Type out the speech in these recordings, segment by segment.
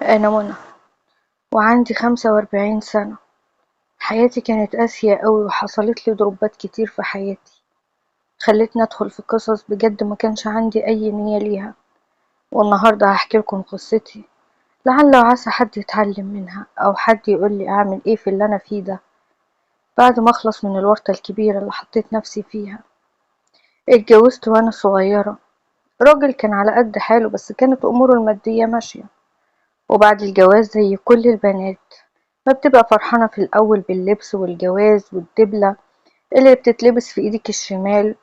أنا منى وعندي 45 سنة. حياتي كانت قاسية قوي وحصلت لي ضربات كتير في حياتي خلتني أدخل في قصص بجد ما كانش عندي أي نية ليها. والنهاردة هحكي لكم قصتي، لعل وعسى حد يتعلم منها أو حد يقول لي أعمل إيه في اللي أنا فيه ده بعد ما أخلص من الورطة الكبيرة اللي حطيت نفسي فيها. اتجوزت وأنا صغيرة، راجل كان على قد حاله بس كانت أموره المادية ماشية. وبعد الجواز زي كل البنات ما بتبقى فرحانة في الأول باللبس والجواز والدبلة اللي بتتلبس في ايدك الشمال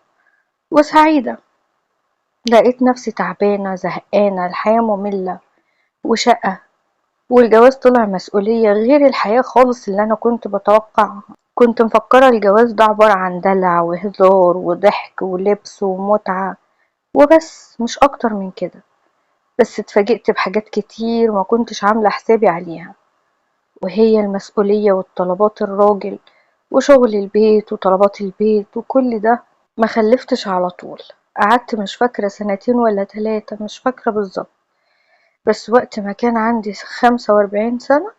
وسعيدة، لقيت نفسي تعبانة زهقانة، الحياة مملة وشقة، والجواز طلع مسؤولية غير الحياة خالص اللي أنا كنت بتوقعها. كنت مفكرة الجواز ده عبارة عن دلع وهزار وضحك ولبس ومتعة وبس، مش أكتر من كده. بس اتفاجئت بحاجات كتير ما كنتش عاملة حسابي عليها، وهي المسؤولية والطلبات الراجل وشغل البيت وطلبات البيت وكل ده. ما خلفتش على طول، قعدت مش فاكرة سنتين ولا 3، مش فاكرة بالظبط. بس وقت ما كان عندي 45 سنة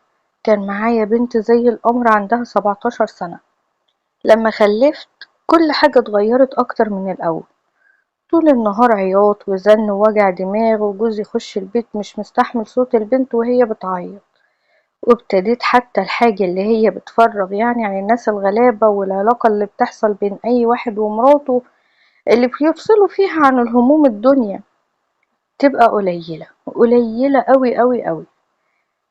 كان معايا بنت زي القمر عندها 17 سنة. لما خلفت كل حاجة اتغيرت أكتر من الأول، طول النهار عياط وزن ووجع دماغ، وجوزي يخش البيت مش مستحمل صوت البنت وهي بتعيط. وابتديت حتى الحاجة اللي هي بتفرغ يعني عن الناس الغلابة، والعلاقة اللي بتحصل بين أي واحد ومراته اللي بيفصلوا فيها عن الهموم الدنيا، تبقى قليلة قليلة قوي قوي قوي.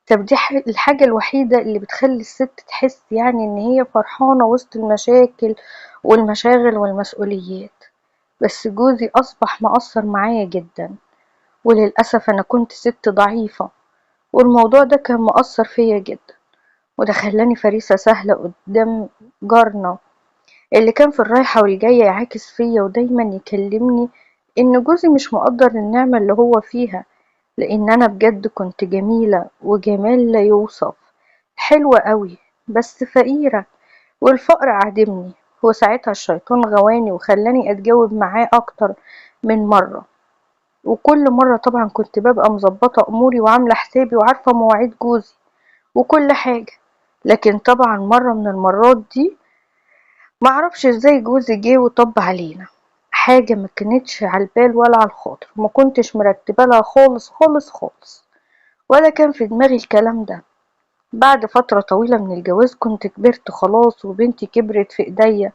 طب دي الحاجة الوحيدة اللي بتخلي الست تحس يعني ان هي فرحانة وسط المشاكل والمشاغل والمسؤوليات. بس جوزي أصبح مقصر معايا جدا، وللأسف أنا كنت ست ضعيفة، والموضوع ده كان مؤثر فيا جدا، وده خلاني فريسة سهلة قدام جارنا اللي كان في الرايحة والجاية يعاكس فيا ودايما يكلمني ان جوزي مش مقدر النعمة اللي هو فيها، لان انا بجد كنت جميلة وجمال لا يوصف، حلوة قوي بس فقيرة، والفقر عادمني. وساعتها الشيطان غواني وخلاني اتجاوب معاه اكتر من مرة، وكل مرة طبعا كنت ببقى مظبطة اموري وعاملة حسابي وعارفة مواعيد جوزي وكل حاجة. لكن طبعا مرة من المرات دي معرفش ازاي جوزي جه وطب علينا حاجة ما كانتش على البال ولا على الخاطر، ما كنتش مرتبة لها خالص خالص خالص، ولا كان في دماغي الكلام ده. بعد فترة طويلة من الجواز كنت كبرت خلاص وبنتي كبرت في ايديا،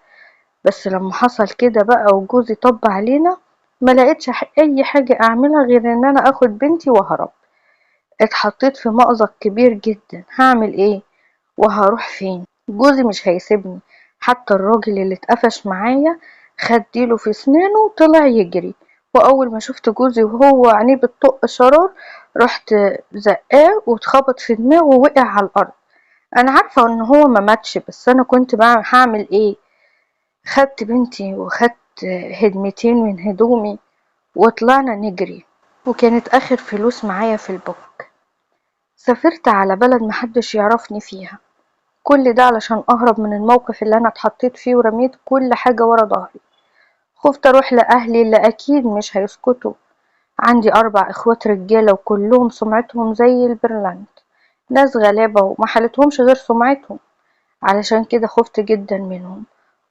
بس لما حصل كده بقى وجوزي طب علينا ما لقيتش اي حاجة اعملها غير ان انا اخد بنتي وهرب. اتحطيت في مأزق كبير جدا، هعمل ايه وهروح فين؟ جوزي مش هيسيبني، حتى الراجل اللي اتقفش معايا خد ديله في سنانه وطلع يجري. واول ما شفت جوزي وهو عينيه بتطق شرار رحت زقاه واتخبط في دماغه ووقع على الارض. انا عارفه ان هو ما ماتش، بس انا كنت بعمل هعمل ايه؟ خدت بنتي وخدت هدمتين من هدومي وطلعنا نجري، وكانت اخر فلوس معايا في البنك. سافرت على بلد محدش يعرفني فيها، كل ده علشان اهرب من الموقف اللي انا اتحطيت فيه، ورميت كل حاجة ورا ظهري. خفت اروح لاهلي اللي اكيد مش هيسكتوا. عندي 4 اخوات رجالة وكلهم سمعتهم زي البرلنت، ناس غلابة وما حالتهمش غير سمعتهم. علشان كده خفت جدا منهم،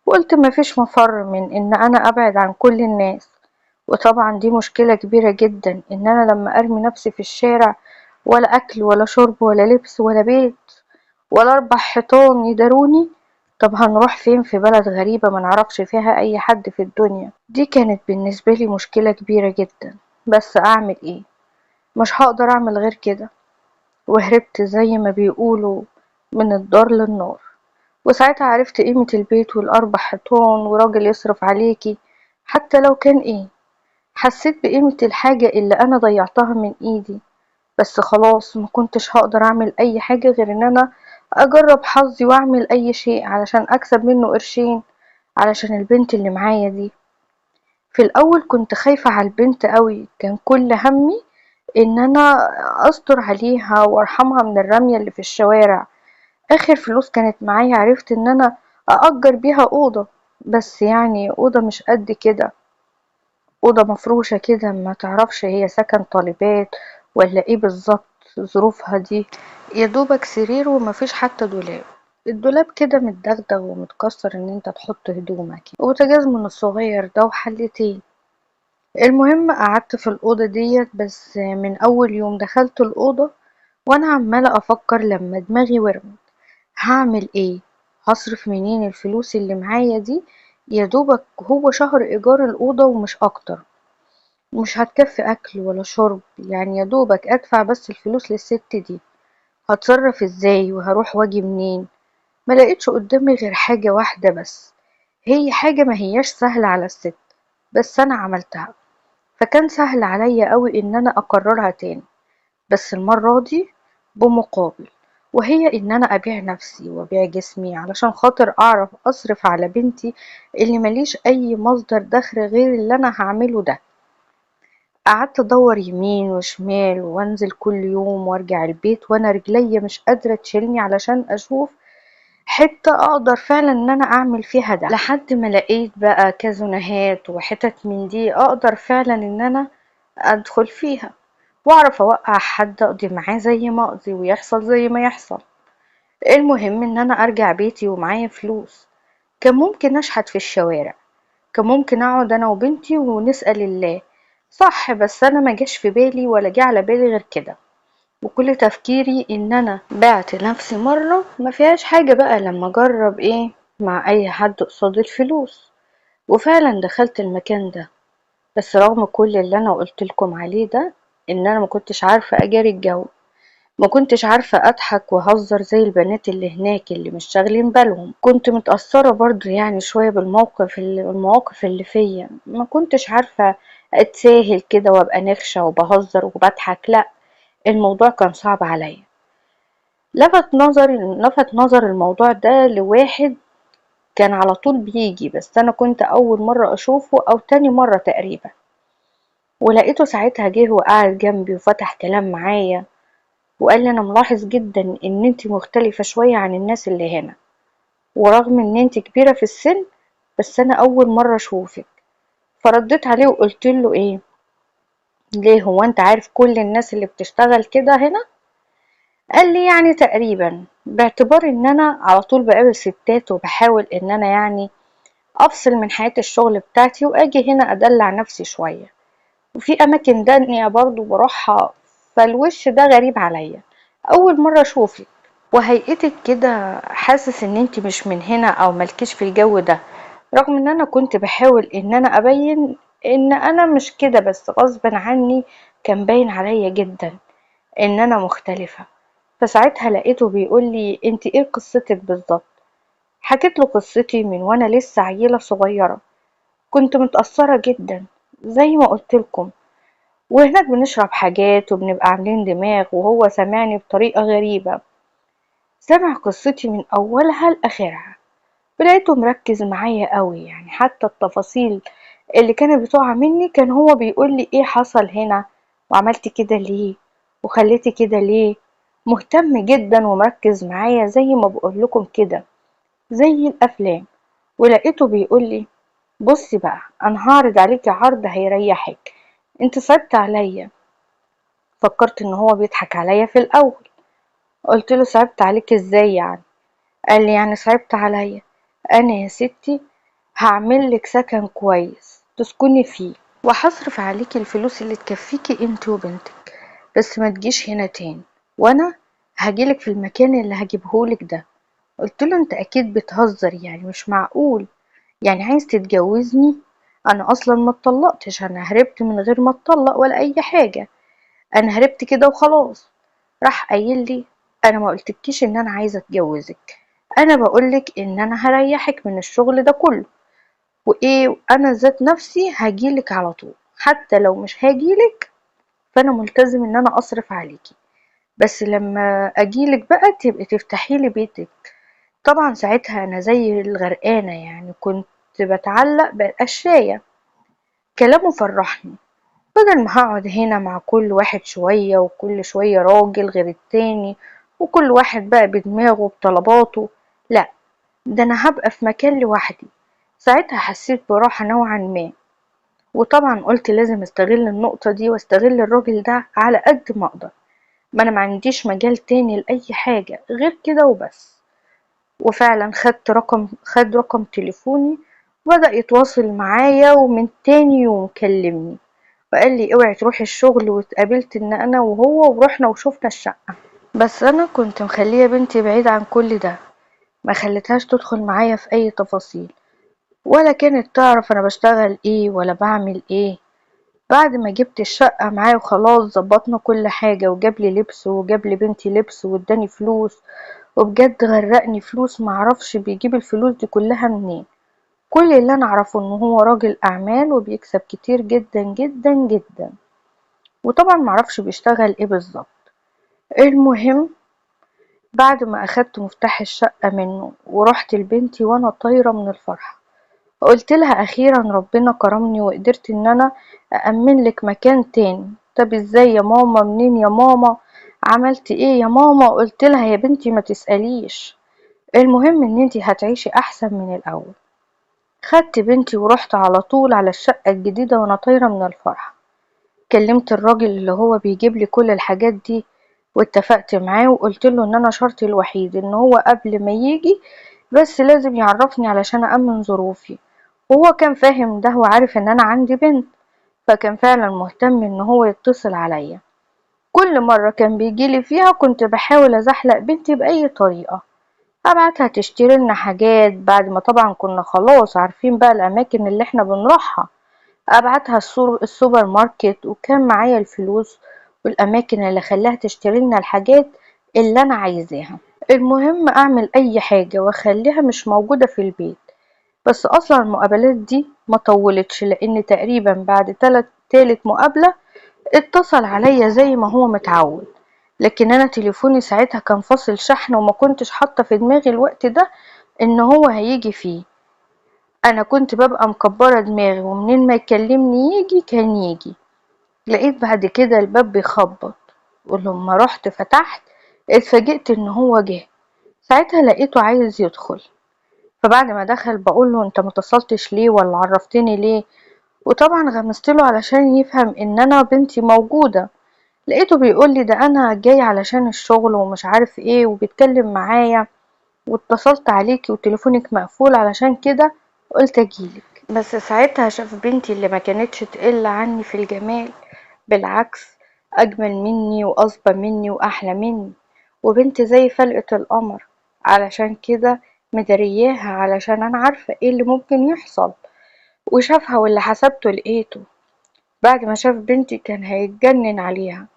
وقلت مفيش مفر من ان انا ابعد عن كل الناس. وطبعا دي مشكلة كبيرة جدا، ان انا لما ارمي نفسي في الشارع، ولا اكل ولا شرب ولا لبس ولا بيت ولا 4 حيطان يداروني، طب هنروح فين في بلد غريبة منعرفش فيها اي حد في الدنيا؟ دي كانت بالنسبة لي مشكلة كبيرة جدا، بس اعمل ايه؟ مش هقدر اعمل غير كده. وهربت زي ما بيقولوا من الدار للنار. وساعتها عرفت قيمة البيت وال4 حيطان وراجل يصرف عليكي حتى لو كان ايه. حسيت بقيمة الحاجة اللي انا ضيعتها من ايدي. بس خلاص ما كنتش هقدر اعمل اي حاجة غير ان انا اجرب حظي واعمل اي شيء علشان اكسب منه قرشين علشان البنت اللي معايا دي. في الاول كنت خايفة على البنت قوي، كان كل همي ان انا استر عليها وارحمها من الرمية اللي في الشوارع. اخر فلوس كانت معايا عرفت ان انا اأجر بيها اوضة، بس يعني اوضة مش قد كده، اوضة مفروشة كده ما تعرفش هي سكن طالبات ولا ايه بالظبط. ظروفها دي يدوبك سرير ومفيش حتى دولاب. الدولاب كده متدغدغ ومتكسر ان انت تحط هدومك، وبوتاجاز من الصغير ده وحلتين. المهم قعدت في الأوضة ديت، بس من أول يوم دخلت الأوضة وأنا عمالة أفكر لما دماغي ورمت هعمل ايه، هصرف منين الفلوس اللي معايا دي؟ يا دوبك هو شهر إيجار الأوضة ومش أكتر، مش هتكفي أكل ولا شرب، يعني يا دوبك أدفع بس الفلوس للست دي. هتصرف ازاي وهروح واجي منين؟ ما لقيتش قدامي غير حاجة واحدة بس، هي حاجة ما هياش سهلة على الست، بس أنا عملتها، فكان سهل عليا قوي إن أنا أكررها تاني، بس المرة دي بمقابل، وهي إن أنا أبيع نفسي وأبيع جسمي علشان خاطر أعرف أصرف على بنتي اللي مليش أي مصدر دخل غير اللي أنا هعمله ده. قعدت أدور يمين وشمال وأنزل كل يوم وأرجع البيت وأنا رجليا مش قادرة تشيلني علشان أشوف حتة أقدر فعلا إن أنا أعمل فيها ده، لحد ما لقيت بقى كازونهات وحتت من دي أقدر فعلا إن أنا أدخل فيها واعرف اوقع حد اقضي معاه زي ما اقضي ويحصل زي ما يحصل. المهم ان انا ارجع بيتي ومعايا فلوس، كان ممكن اشحت في الشوارع، كان ممكن اقعد انا وبنتي ونسأل الله، صح، بس انا ما جاش في بالي ولا جه على بالي غير كده، وكل تفكيري ان انا بعت نفسي مرة ما فيهاش حاجة بقى لما اجرب ايه مع اي حد قصاد الفلوس. وفعلا دخلت المكان ده، بس رغم كل اللي انا قلت لكم عليه ده ان انا ما كنتش عارفة اجاري الجو، ما كنتش عارفة أضحك وأهزر زي البنات اللي هناك اللي مش شاغلين بالهم. كنت متأثرة برضو يعني شوية المواقف اللي فيا، ما كنتش عارفة أتساهل كده وأبقى نخشة وبهزر وبضحك، لأ، الموضوع كان صعب عليا. لفت نظر الموضوع ده لواحد كان على طول بيجي، بس أنا كنت أول مرة أشوفه أو تاني مرة تقريبا، ولقيته ساعتها جه وقعد جنبي وفتح كلام معايا وقال لي انا ملاحظ جدا ان انتي مختلفة شوية عن الناس اللي هنا، ورغم ان انتي كبيرة في السن بس انا اول مرة اشوفك. فرديت عليه وقلت له ايه، ليه، هو انت عارف كل الناس اللي بتشتغل كده هنا؟ قال لي يعني تقريبا، باعتبار ان انا على طول بقابل ستات وبحاول ان انا يعني افصل من حياة الشغل بتاعتي واجي هنا ادلع نفسي شوية، وفي اماكن تانية برضو بروحها، فالوش ده غريب عليا، اول مرة اشوفك وهيئتك كده حاسس ان انتي مش من هنا او ملكيش في الجو ده، رغم ان انا كنت بحاول ان انا ابين ان انا مش كده، بس غصبا عني كان باين عليا جدا ان انا مختلفة. فساعتها لقيته بيقول لي انتي ايه قصتك بالظبط؟ حكيت له قصتي من وانا لسه عيلة صغيرة، كنت متأثرة جدا زي ما قلت لكم، وهناك بنشرب حاجات وبنبقى عاملين دماغ، وهو سمعني بطريقة غريبة، سمع قصتي من أولها لآخرها، ولقيته مركز معايا قوي، يعني حتى التفاصيل اللي كانت بتقع مني كان هو بيقول لي ايه حصل هنا، وعملت كده ليه، وخليتي كده ليه، مهتم جدا ومركز معايا زي ما بقول لكم كده، زي الافلام. ولقيته بيقول لي بصي بقى انا هعرض عليكي عرض هيريحك، انت صعبت عليا. فكرت ان هو بيضحك عليا في الاول، قلت له صعبت عليك ازاي يعني؟ قال لي يعني صعبت عليا، انا يا ستي هعمل لك سكن كويس تسكني فيه، وهصرف عليكي الفلوس اللي تكفيكي انت وبنتك، بس ما تجيش هنا تاني، وانا هجيلك في المكان اللي هجيبهولك ده. قلت له انت اكيد بتهزر، يعني مش معقول، يعني عايز تتجوزني؟ انا اصلا ما اتطلقتش، انا هربت من غير ما اتطلق ولا اي حاجة، انا هربت كده وخلاص. راح قايل لي انا ما قلتلكيش ان انا عايزة اتجوزك، انا بقولك ان انا هريحك من الشغل ده كله، وايه انا ذات نفسي هجيلك على طول، حتى لو مش هاجيلك فانا ملتزم ان انا اصرف عليكي، بس لما اجيلك بقى تبقي تفتحيلي بيتك. طبعا ساعتها انا زي الغرقانة، يعني كنت بتعلق بالقشاية. كلامه فرحني، بدل ما هقعد هنا مع كل واحد شوية وكل شوية راجل غير التاني، وكل واحد بقى بدماغه بطلباته، لا، ده انا هبقى في مكان لوحدي. ساعتها حسيت براحة نوعا ما، وطبعا قلت لازم استغل النقطة دي واستغل الراجل ده على قد ما اقدر، ما انا ما عنديش مجال تاني لأي حاجة غير كده وبس. وفعلا خد رقم تليفوني وبدأ يتواصل معايا، ومن تاني يوم كلمني وقال لي اوعي تروحي الشغل، واتقابلت ان انا وهو ورحنا وشوفنا الشقة. بس انا كنت مخلية بنتي بعيد عن كل ده، ما خليتهاش تدخل معايا في اي تفاصيل، ولا كانت تعرف انا بشتغل ايه ولا بعمل ايه. بعد ما جبت الشقة معاه وخلاص ظبطنا كل حاجة، وجاب لي لبس وجاب لي بنتي لبس واداني فلوس، وبجد غرقني فلوس، معرفش بيجيب الفلوس دي كلها منين. كل اللي انا اعرفه ان هو راجل اعمال وبيكسب كتير جدا جدا جدا، وطبعا معرفش بيشتغل ايه بالظبط. المهم بعد ما اخدت مفتاح الشقة منه ورحت لبنتي وانا طايرة من الفرحة، قلت لها اخيرا ربنا كرمني وقدرت ان انا أأمن لك مكان تاني. طب ازاي يا ماما؟ منين يا ماما؟ عملت ايه يا ماما؟ قلت لها يا بنتي ما تسأليش، المهم ان انتي هتعيشي احسن من الاول. خدت بنتي ورحت على طول على الشقة الجديدة وانا طايرة من الفرحة. كلمت الراجل اللي هو بيجيب لي كل الحاجات دي واتفقت معاه، وقلت له ان انا شرطي الوحيد ان هو قبل ما يجي بس لازم يعرفني علشان أأمن ظروفي. وهو كان فاهم ده وعارف ان انا عندي بنت، فكان فعلا مهتم ان هو يتصل عليا. كل مرة كان بيجيلي فيها كنت بحاول ازحلق بنتي بأي طريقة، ابعتها تشتري لنا حاجات بعد ما طبعا كنا خلاص عارفين بقى الاماكن اللي احنا بنروحها. ابعتها السوبر ماركت، وكان معايا الفلوس والاماكن اللي خلاها تشتري لنا الحاجات اللي انا عايزاها. المهم اعمل اي حاجة واخليها مش موجودة في البيت. بس اصلا المقابلات دي ما طولتش، لان تقريبا بعد تالت مقابلة اتصل عليا زي ما هو متعود. لكن انا تليفوني ساعتها كان فاصل شحن، وما كنتش حاطة في دماغي الوقت ده ان هو هيجي فيه. انا كنت ببقى مكبرة دماغي ومنين ما يكلمني يجي كان يجي. لقيت بعد كده الباب بيخبط، ولما رحت فتحت اتفاجئت ان هو جه. ساعتها لقيته عايز يدخل، فبعد ما دخل بقوله انت متصلتش ليه ولا عرفتني ليه؟ وطبعا غمستله علشان يفهم ان انا بنتي موجودة. لقيته بيقولي ده انا جاي علشان الشغل ومش عارف ايه، وبيتكلم معايا واتصلت عليكي وتليفونك مقفول علشان كده قلت اجيلك. بس ساعتها شاف بنتي اللي ما كانتش تقل عني في الجمال، بالعكس اجمل مني واصفى مني واحلى مني، وبنت زي فلقة القمر. علشان كده مدرياها علشان انا عارفة ايه اللي ممكن يحصل. وشافها واللي حسبته لقيته. بعد ما شاف بنتي كان هيتجنن عليها،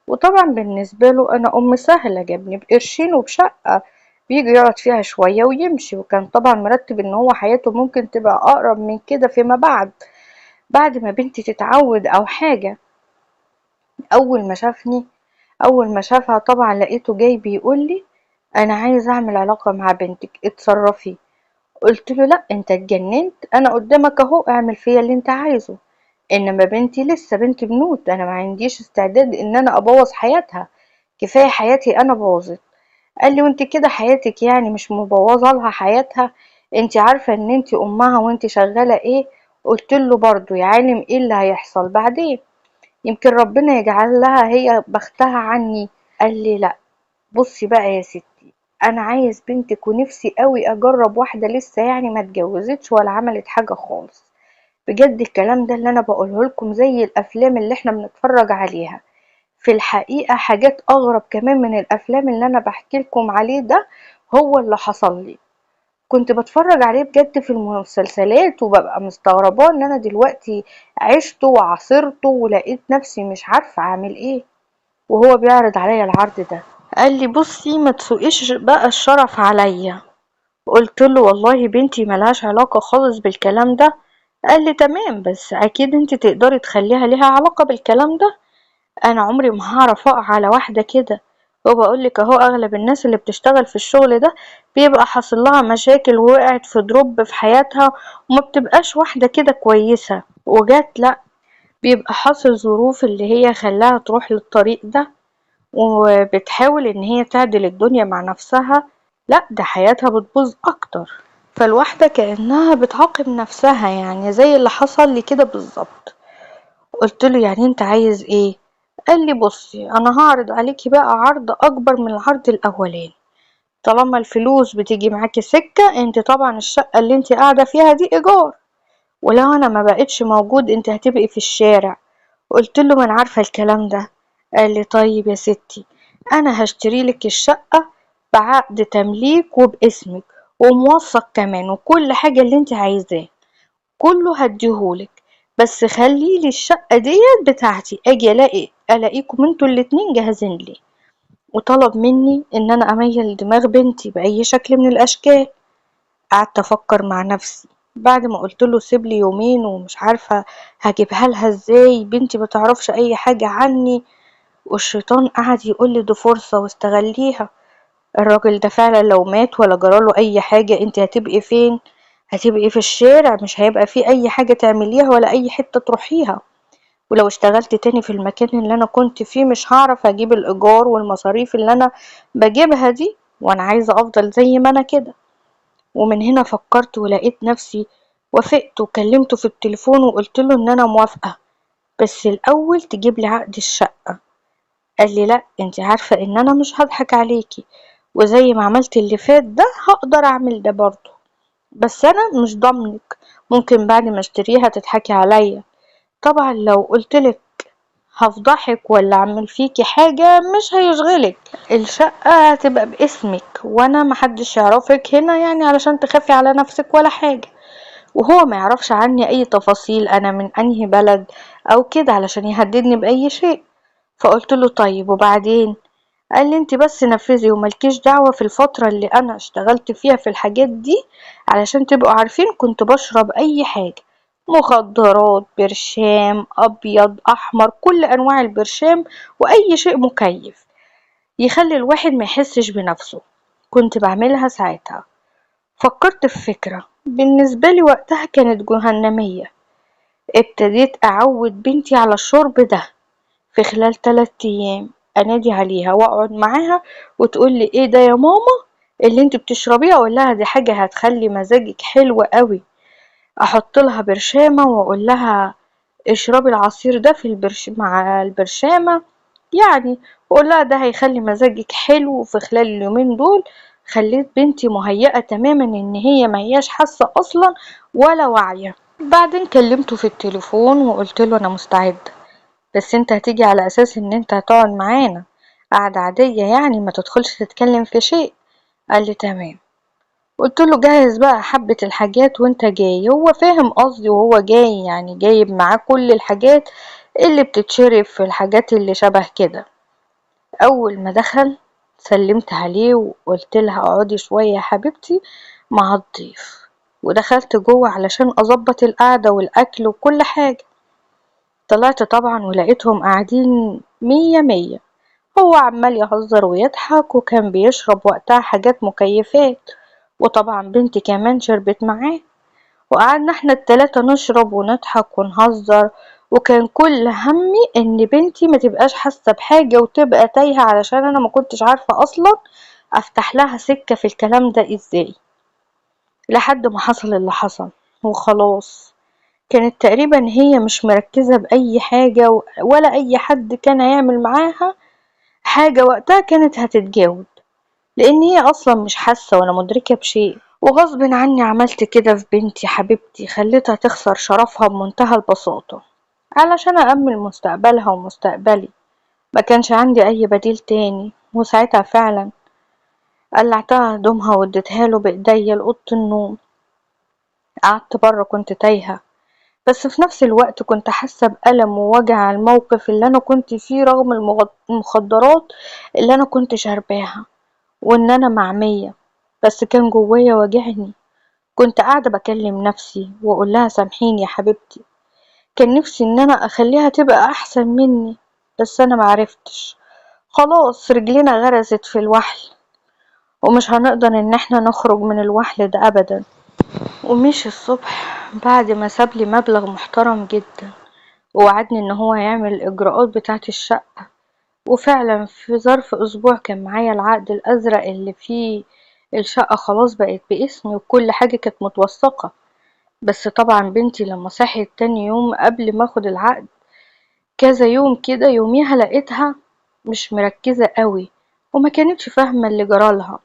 وطبعا بالنسبة له أنا أم سهلة، جابني بقرشين وبشقة بيجي يقعد فيها شوية ويمشي، وكان طبعا مرتب إن هو حياته ممكن تبقى أقرب من كده فيما بعد، بعد ما بنتي تتعود أو حاجة. أول ما شافني أول ما شافها طبعا لقيته جاي بيقولي أنا عايز أعمل علاقة مع بنتك، اتصرفي. قلت له لا انت اتجننت، انا قدامك اهو اعمل فيا اللي انت عايزه، انما بنتي لسه بنت بنوت، انا ما عنديش استعداد ان انا ابوظ حياتها، كفايه حياتي انا باظت. قال لي وانت كده حياتك يعني مش مبوظه لها حياتها؟ انت عارفه ان انت امها وانت شغاله ايه؟ قلت له برضو يا عالم ايه اللي هيحصل بعدين، يمكن ربنا يجعل لها هي بختها عني. قال لي لا، بصي بقى يا ستي، انا عايز بنتك ونفسي قوي اجرب واحده لسه يعني ما اتجوزتش ولا عملت حاجه خالص. بجد الكلام ده اللي انا بقوله لكم زي الافلام اللي احنا بنتفرج عليها، في الحقيقه حاجات اغرب كمان من الافلام اللي انا بحكي لكم عليه ده، هو اللي حصل لي. كنت بتفرج عليه بجد في المسلسلات وببقى مستغرباه ان انا دلوقتي عشته وعصرته ولقيت نفسي مش عارفه اعمل ايه وهو بيعرض عليا العرض ده. قال لي بصي ما تسوقيش بقى الشرف عليا. قلت له والله بنتي ملهاش علاقة خالص بالكلام ده. قال لي تمام، بس اكيد انت تقدري تخليها ليها علاقة بالكلام ده، انا عمري ما هعرف اقع على واحدة كده. وبقولك اهو اغلب الناس اللي بتشتغل في الشغل ده بيبقى حاصل لها مشاكل ووقعت في دروب في حياتها، وما بتبقاش واحدة كده كويسة وجات لا، بيبقى حاصل ظروف اللي هي خلاها تروح للطريق ده، وبتحاول ان هي تعدل الدنيا مع نفسها، لا ده حياتها بتبوظ اكتر. فالواحدة كأنها بتعاقب نفسها، يعني زي اللي حصل لي كده بالظبط. قلت له يعني انت عايز ايه؟ قال لي بصي انا هعرض عليكي بقى عرض اكبر من العرض الاولاني. طالما الفلوس بتيجي معاكي سكة، انت طبعا الشقة اللي انت قاعدة فيها دي ايجار، ولو انا ما بقتش موجود انت هتبقي في الشارع. قلت له من عارفة الكلام ده. قال لي طيب يا ستي، انا هشتري لك الشقة بعقد تمليك وباسمك وموثق كمان، وكل حاجة اللي انت عايزاه كله هديهولك، بس خلي لي الشقة ديت بتاعتي، اجي الاقيكم انتوا الاتنين جاهزين لي. وطلب مني ان انا اميل دماغ بنتي باي شكل من الاشكال. قعدت افكر مع نفسي بعد ما قلت له سيب لي يومين ومش عارفه هجيبها لها ازاي، بنتي ما تعرفش اي حاجه عني. والشيطان قعد يقول لي دي فرصه واستغليها. الراجل ده فعلا لو مات ولا جراله اي حاجه انت هتبقي فين؟ هتبقي في الشارع، مش هيبقى في اي حاجه تعمليها ولا اي حته تروحيها. ولو اشتغلت تاني في المكان اللي انا كنت فيه مش هعرف اجيب الايجار والمصاريف اللي انا بجيبها دي، وانا عايزه افضل زي ما انا كده. ومن هنا فكرت ولقيت نفسي وافقت وكلمته في التليفون وقلت له ان انا موافقه، بس الاول تجيب لي عقد الشقه. قال لي لا، انت عارفه ان انا مش هضحك عليكي، وزي ما عملت اللي فات ده هقدر اعمل ده برضه، بس انا مش ضامنك، ممكن بعد ما اشتريها تضحكي عليا. طبعا لو قلتلك هفضحك ولا اعمل فيكي حاجة مش هيشغلك، الشقة هتبقى باسمك وانا محدش يعرفك هنا، يعني علشان تخافي على نفسك ولا حاجة. وهو ما يعرفش عني اي تفاصيل انا من انهي بلد او كده علشان يهددني باي شيء. فقلت له طيب وبعدين؟ قال لي انت بس نفذي وملكيش دعوة في الفترة اللي انا اشتغلت فيها في الحاجات دي. علشان تبقوا عارفين كنت بشرب اي حاجة، مخدرات، برشام ابيض احمر، كل انواع البرشام، واي شيء مكيف يخلي الواحد ما يحسش بنفسه كنت بعملها ساعتها. فكرت في فكرة بالنسبة لي وقتها كانت جهنمية. ابتديت اعود بنتي على الشرب ده. في خلال 3 ايام انادي عليها واقعد معاها وتقول لي ايه ده يا ماما اللي انت بتشربيه، اقول لها دي حاجه هتخلي مزاجك حلو قوي. احط لها برشامه واقول لها اشربي العصير ده مع البرشامه يعني، واقول لها ده هيخلي مزاجك حلو. في خلال اليومين دول خليت بنتي مهيئه تماما ان هي ما هياش حاسه اصلا ولا واعيه. بعدين كلمته في التليفون وقلت له انا مستعده، بس انت هتيجي على اساس ان انت هتقعد معانا قعدة عادية، يعني ما تدخلش تتكلم في شيء. قال لي تمام. قلت له جهز بقى حبة الحاجات وانت جاي. هو فاهم قصدي وهو جاي، يعني جايب معاه كل الحاجات اللي بتتشرب في الحاجات اللي شبه كده. اول ما دخل سلمت عليه وقلت لها اقعدي شوية يا حبيبتي مع الضيف، ودخلت جوه علشان اظبط القعدة والاكل وكل حاجة. طلعت طبعا ولقيتهم قاعدين مية مية. هو عمال يهزر ويضحك وكان بيشرب وقتها حاجات مكيفات، وطبعا بنتي كمان شربت معاه. وقعدنا احنا التلاتة نشرب ونضحك ونهزر، وكان كل همي ان بنتي ما تبقاش حاسة بحاجة وتبقى تايهة، علشان انا ما كنتش عارفة اصلا افتح لها سكة في الكلام ده ازاي. لحد ما حصل اللي حصل وخلاص. كانت تقريبا هي مش مركزة بأي حاجة ولا أي حد كان هيعمل معاها حاجة وقتها كانت هتتجاوب، لأن هي أصلا مش حاسة ولا مدركة بشيء. وغصب عني عملت كده في بنتي حبيبتي، خليتها تخسر شرفها بمنتهى البساطة علشان أأمن مستقبلها ومستقبلي. ما كانش عندي أي بديل تاني. وساعتها فعلا قلعتها هدومها واديتها له بإيديا لأوضة النوم. قعدت بره كنت تايهة، بس في نفس الوقت كنت حاسة بألم ووجع على الموقف اللي أنا كنت فيه رغم المخدرات اللي أنا كنت شارباها، وإن أنا معمية. بس كان جوايا واجعني. كنت قاعدة بكلم نفسي وأقول لها سامحيني يا حبيبتي. كان نفسي إن أنا أخليها تبقى أحسن مني، بس أنا معرفتش. خلاص رجلينا غرزت في الوحل، ومش هنقدر إن احنا نخرج من الوحل ده أبدا. ومشي الصبح بعد ما سابلي مبلغ محترم جدا، ووعدني ان هو هيعمل الاجراءات بتاعة الشقة. وفعلا في ظرف اسبوع كان معايا العقد الازرق اللي فيه الشقة خلاص بقت باسمي وكل حاجة كانت متوثقة. بس طبعا بنتي لما صحيت تاني يوم قبل ما اخد العقد كذا يوم كده. يوميها لقيتها مش مركزة قوي وما كانتش فاهمة اللي جرالها.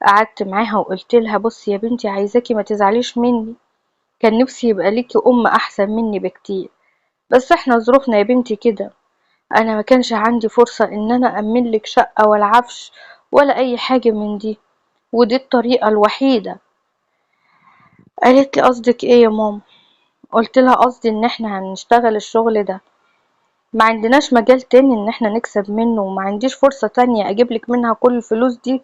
قعدت معاها وقلت لها بصي يا بنتي، عايزاكي ما تزعليش مني، كان نفسي يبقى ليكي احسن مني بكتير، بس احنا ظروفنا يا بنتي كده. انا ما كانش عندي فرصة ان انا امن لك شقة ولا عفش ولا اي حاجة من دي، ودي الطريقة الوحيدة. قالت لي قصدك ايه يا ماما؟ قلت لها قصدي ان احنا هنشتغل الشغل ده، ما عندناش مجال تاني ان احنا نكسب منه، وما عنديش فرصة تانية اجيبلك منها كل الفلوس دي.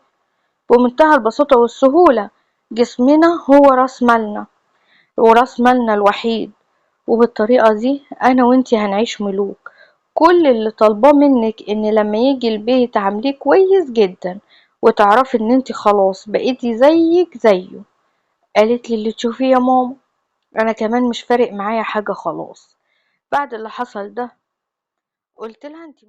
بمنتهى البساطة والسهولة، جسمنا هو راس مالنا وراس مالنا الوحيد، وبالطريقة دي انا وانتي هنعيش ملوك. كل اللي طالباه منك ان لما يجي البيت عامليه كويس جدا، وتعرفي ان انتي خلاص بقيتي زيك زيه. قالت لي اللي تشوفيه يا ماما، انا كمان مش فارق معايا حاجة خلاص بعد اللي حصل ده. قلت لها انتي